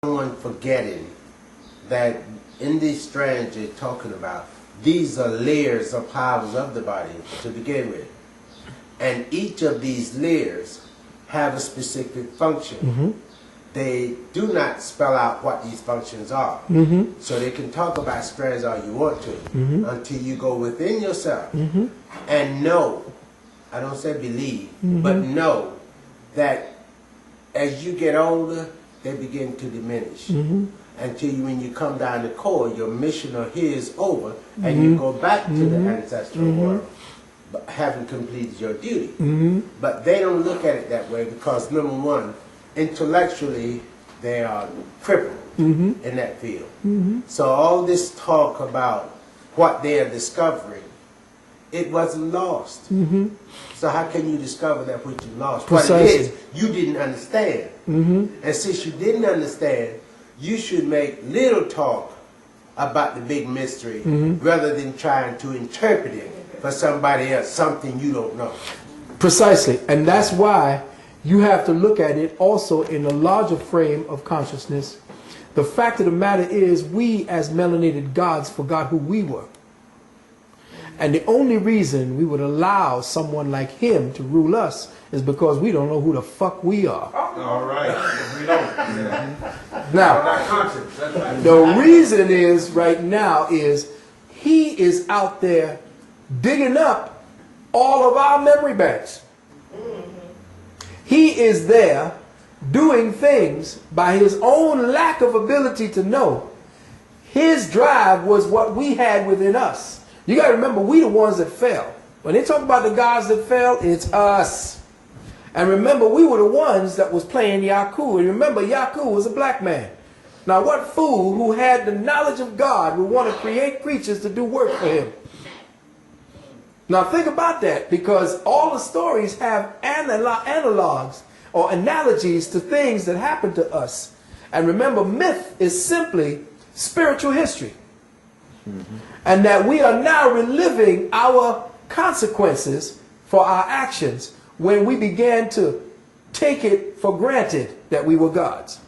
Someone forgetting that in these strands you're talking about, these are layers of powers of the body to begin with. And each of these layers have a specific function. They do not spell out what these functions are. So they can talk about strands all you want to until you go within yourself and know, I don't say believe, but know that as you get older, they begin to diminish. Until when you come down the core, your mission or here is over, and you go back to the ancestral world, but having completed your duty. But they don't look at it that way because, number one, intellectually, they are crippled in that field. So all this talk about what they are discovering, it wasn't lost. So how can you discover that which you lost? Precisely. What it is, you didn't understand. And since you didn't understand, you should make little talk about the big mystery rather than trying to interpret it for somebody else, something you don't know. Precisely. And that's why you have to look at it also in a larger frame of consciousness. The fact of the matter is, we as melanated gods forgot who we were. And the only reason we would allow someone like him to rule us is because we don't know who the fuck we are. All right. We don't. Now, the reason is right now is he is out there digging up all of our memory banks. He is there doing things by his own lack of ability to know. His drive was what we had within us. You got to remember, we the ones that fell. When they talk about the gods that fell, it's us. And remember, we were the ones that was playing Yaku. And remember, Yaku was a black man. Now, what fool who had the knowledge of God would want to create creatures to do work for him? Now, think about that, because all the stories have analogs or analogies to things that happened to us. And remember, myth is simply spiritual history. And that we are now reliving our consequences for our actions when we began to take it for granted that we were gods.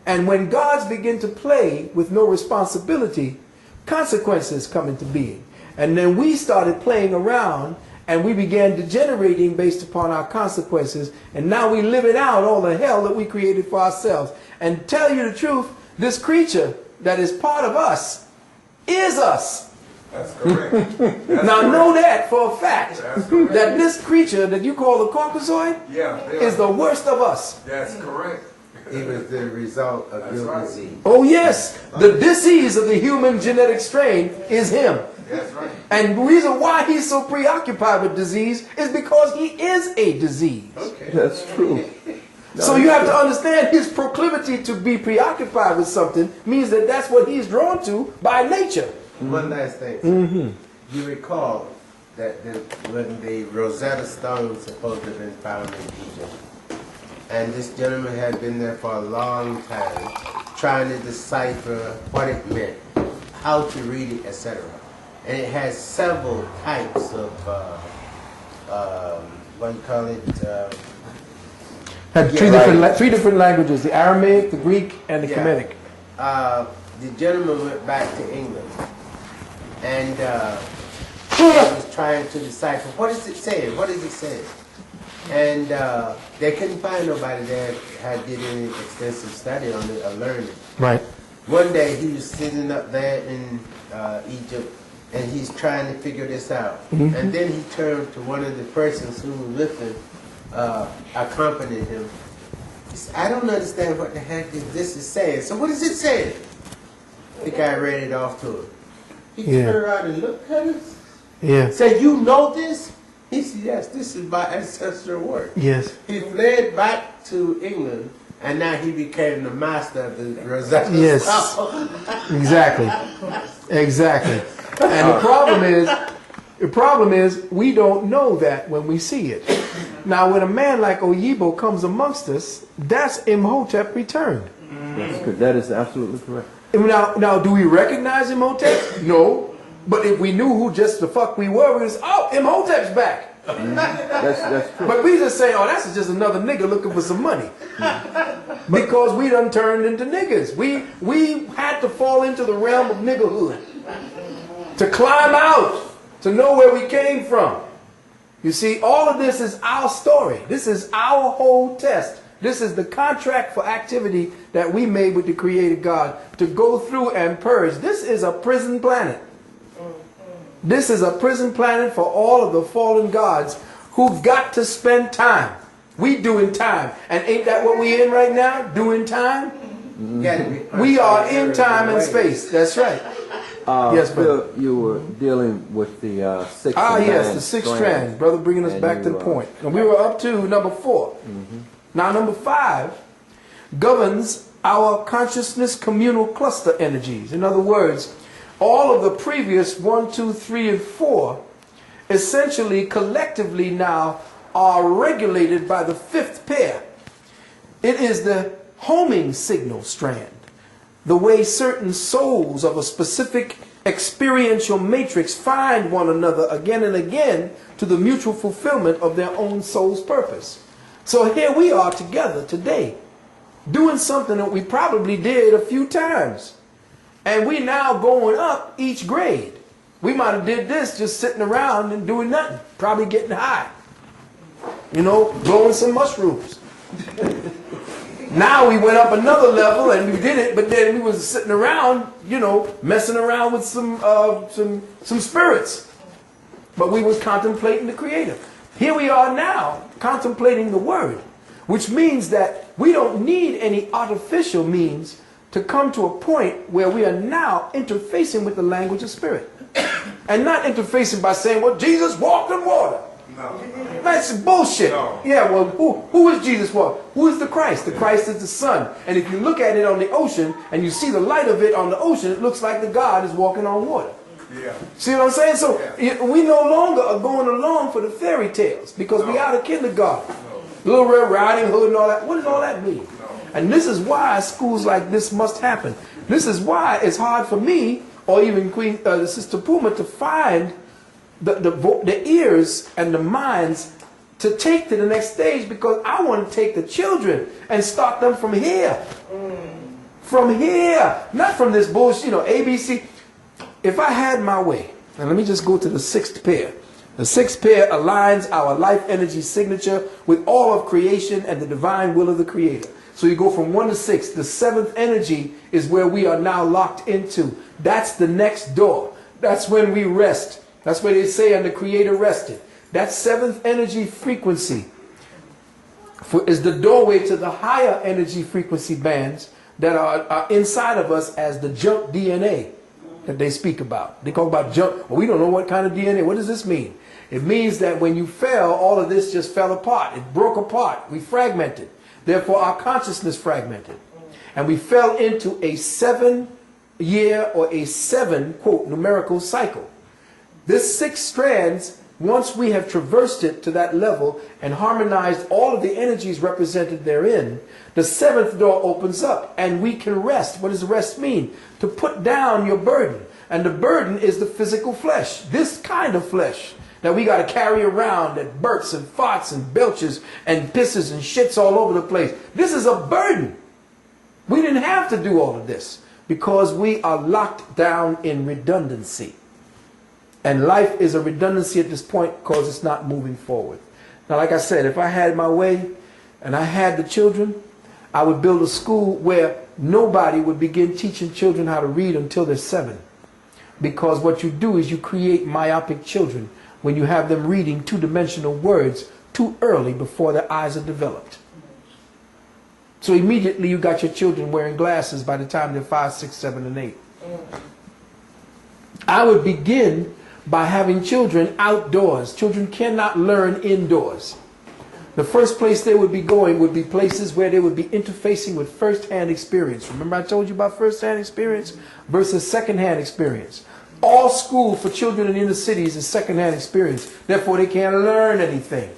And when gods begin to play with no responsibility, consequences come into being. And then we started playing around and we began degenerating based upon our consequences. And now we living out all the hell that we created for ourselves. And tell you the truth, this creature that is part of us is us. That's correct. Now know that for a fact, that this creature that you call the Caucasoid is the worst of us. That's correct. He was the result of your disease. Oh yes, the disease of the human genetic strain is him. That's right. And the reason why he's so preoccupied with disease is because he is a disease. Okay. That's true. So you have to understand his proclivity to be preoccupied with something means that that's what he's drawn to by nature. One last thing. You recall that when the Rosetta Stone supposed to have been found in Egypt, and this gentleman had been there for a long time trying to decipher what it meant, how to read it, etc. And it has several types of, what do you call it? Had three different languages, the Aramaic, the Greek, and the Kemetic. The gentleman went back to England and he was trying to decipher, what is it saying? What is it saying? And they couldn't find nobody that had did any extensive study on it or learned it. Right. One day he was sitting up there in Egypt and he's trying to figure this out. And then he turned to one of the persons who was with him, accompanied him. He said, I don't understand what the heck this is saying. So what is it saying? The guy read it off to him. He turned around and looked at us. Yeah. Said, you know this? He said, yes, this is my ancestral work. Yes. He fled back to England, and now he became the master of the Rosetta Stone. Yes. Exactly. Exactly. And the problem is we don't know that when we see it. Now, when a man like Oyibo comes amongst us, that's Imhotep returned. That's good. That is absolutely correct. Now, do we recognize Imhotep? No. But if we knew who just the fuck we were, we was, oh, Imhotep's back. That's true. But we just say, oh, that's just another nigga looking for some money. Because we done turned into niggas. We had to fall into the realm of niggerhood. To climb out. To know where we came from. You see, all of this is our story. This is our whole test. This is the contract for activity that we made with the Creator God to go through and purge. This is a prison planet. This is a prison planet for all of the fallen gods who've got to spend time. We doing time. And ain't that what we in right now? Doing time? We are in time and space. That's right. Yes, brother. Phil, you were dealing with the sixth yes, the sixth strand. Brother, bringing us back to the point. And we were up to number 4. Now, number 5 governs our consciousness communal cluster energies. In other words, all of the previous 1, 2, 3, and 4 essentially collectively now are regulated by the 5th pair. It is the homing signal strand, the way certain souls of a specific experiential matrix find one another again and again to the mutual fulfillment of their own soul's purpose. So here we are together today, doing something that we probably did a few times. And we now going up each grade. We might have did this just sitting around and doing nothing, probably getting high. You know, blowing some mushrooms. Now we went up another level and we did it, but then we was sitting around, you know, messing around with some spirits. But we was contemplating the Creator. Here we are now contemplating the Word, which means that we don't need any artificial means to come to a point where we are now interfacing with the language of spirit. And not interfacing by saying, well, Jesus walked on water. No. That's bullshit. No. Yeah, well, who is Jesus walk? Who is the Christ? The Christ is the Son. And if you look at it on the ocean and you see the light of it on the ocean, it looks like the God is walking on water. Yeah. See what I'm saying? So we no longer are going along for the fairy tales because we out of kindergarten. Little Red Riding Hood and all that. What does all that mean? And this is why schools like this must happen. This is why it's hard for me or even Sister Puma to find the ears and the minds to take to the next stage, because I want to take the children and start them from here. From here. Not from this bullshit, you know, ABC. If I had my way, and let me just go to the 6th pair. The 6th pair aligns our life energy signature with all of creation and the divine will of the Creator. So you go from 1 to 6. The 7th energy is where we are now locked into. That's the next door. That's when we rest. That's where they say, and the Creator rested. That 7th energy frequency is the doorway to the higher energy frequency bands that are inside of us as the junk DNA that they speak about. They talk about junk. Well, we don't know what kind of DNA. What does this mean? It means that when you fell, all of this just fell apart. It broke apart. We fragmented. Therefore, our consciousness fragmented. And we fell into a 7-year or a 7, quote, numerical cycle. This 6 strands, once we have traversed it to that level and harmonized all of the energies represented therein, the 7th door opens up and we can rest. What does rest mean? To put down your burden. And the burden is the physical flesh. This kind of flesh that we got to carry around that burps and farts and belches and pisses and shits all over the place. This is a burden. We didn't have to do all of this because we are locked down in redundancy. And life is a redundancy at this point because it's not moving forward. Now, like I said, if I had my way and I had the children, I would build a school where nobody would begin teaching children how to read until they're 7. Because what you do is you create myopic children when you have them reading 2-dimensional words too early before their eyes are developed. So immediately you got your children wearing glasses by the time they're 5, 6, 7, and 8. I would begin by having children outdoors. Children cannot learn indoors. The first place they would be going would be places where they would be interfacing with first-hand experience. Remember I told you about first-hand experience versus second-hand experience. All school for children in inner cities is second-hand experience. Therefore, they can't learn anything.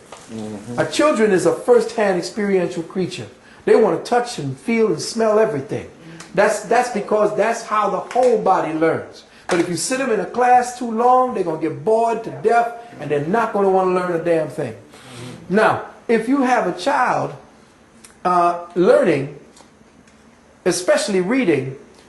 A children is a first-hand experiential creature. They want to touch and feel and smell everything. That's because that's how the whole body learns. But if you sit them in a class too long, they're going to get bored to death and they're not going to want to learn a damn thing. Now, if you have a child learning, especially reading,